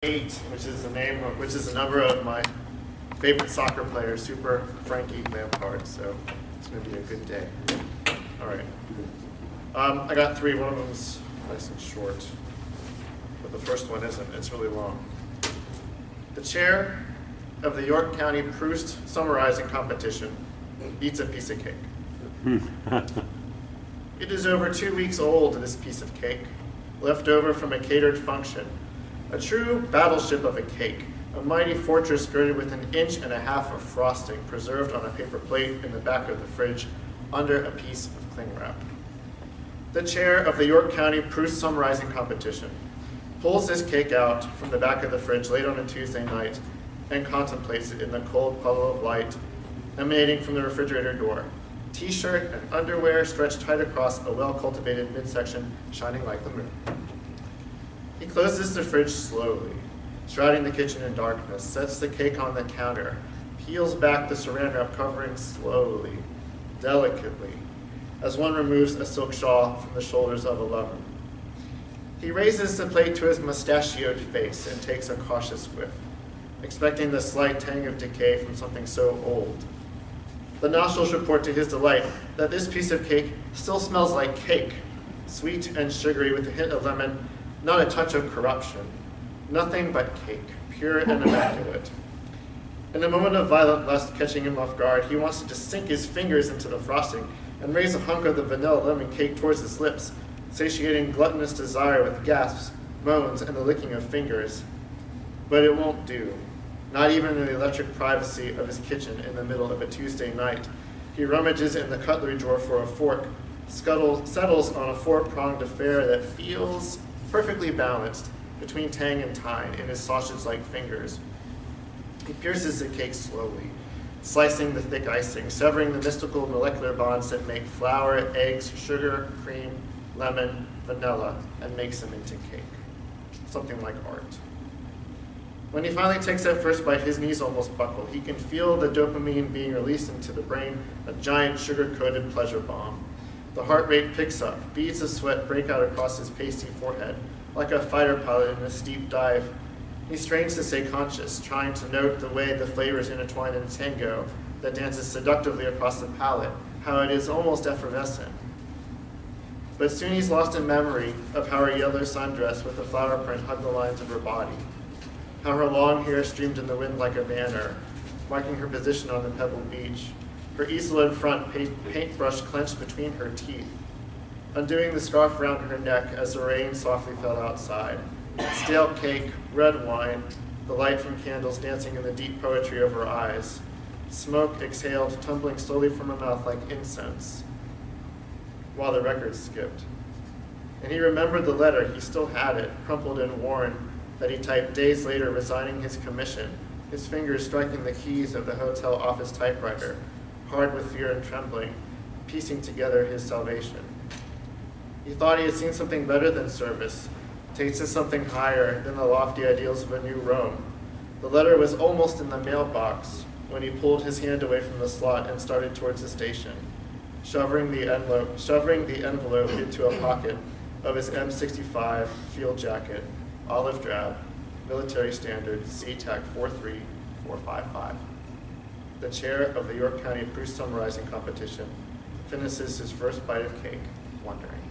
8, which is the number of my favorite soccer player, Super Frankie Lampard. So it's going to be a good day. All right. I got 3. One of them's nice and short, but the first one isn't. It's really long. The chair of the York County Proust summarizing competition eats a piece of cake. It is over 2 weeks old, this piece of cake, left over from a catered function. A true battleship of a cake, a mighty fortress girded with 1.5 inches of frosting preserved on a paper plate in the back of the fridge under a piece of cling wrap. The chair of the York County Proust summarizing competition pulls this cake out from the back of the fridge late on a Tuesday night and contemplates it in the cold puddle of light emanating from the refrigerator door. T-shirt and underwear stretched tight across a well-cultivated midsection shining like the moon. He closes the fridge slowly, shrouding the kitchen in darkness, sets the cake on the counter, peels back the saran wrap covering slowly, delicately, as one removes a silk shawl from the shoulders of a lover. He raises the plate to his mustachioed face and takes a cautious whiff, expecting the slight tang of decay from something so old. The nostrils report to his delight that this piece of cake still smells like cake, sweet and sugary with a hint of lemon, not a touch of corruption. Nothing but cake, pure and immaculate. In a moment of violent lust catching him off guard, he wants to just sink his fingers into the frosting and raise a hunk of the vanilla lemon cake towards his lips, satiating gluttonous desire with gasps, moans, and the licking of fingers. But it won't do. Not even in the electric privacy of his kitchen in the middle of a Tuesday night. He rummages in the cutlery drawer for a fork, settles on a 4-pronged affair that feels perfectly balanced between tang and tine in his sausage-like fingers. He pierces the cake slowly, slicing the thick icing, severing the mystical molecular bonds that make flour, eggs, sugar, cream, lemon, vanilla, and makes them into cake. Something like art. When he finally takes that first bite, his knees almost buckle. He can feel the dopamine being released into the brain, a giant sugar-coated pleasure bomb. The heart rate picks up, beads of sweat break out across his pasty forehead, like a fighter pilot in a steep dive. He strains to stay conscious, trying to note the way the flavors intertwine in a tango that dances seductively across the palate, how it is almost effervescent. But soon he's lost in memory of how her yellow sundress with the flower print hugged the lines of her body, how her long hair streamed in the wind like a banner, marking her position on the pebbled beach, her easel in front, paintbrush clenched between her teeth, undoing the scarf around her neck as the rain softly fell outside. Stale cake, red wine, the light from candles dancing in the deep poetry of her eyes. Smoke exhaled, tumbling slowly from her mouth like incense, while the record skipped. And he remembered the letter, he still had it, crumpled and worn, that he typed days later, resigning his commission, his fingers striking the keys of the hotel office typewriter, hard with fear and trembling, piecing together his salvation. He thought he had seen something better than service, tasted something higher than the lofty ideals of a new Rome. The letter was almost in the mailbox when he pulled his hand away from the slot and started towards the station, shoving the envelope into a pocket of his M65 field jacket, olive drab, military standard, CTAC 43455. The chair of the York County Proust summarizing competition finishes his first bite of cake, wondering.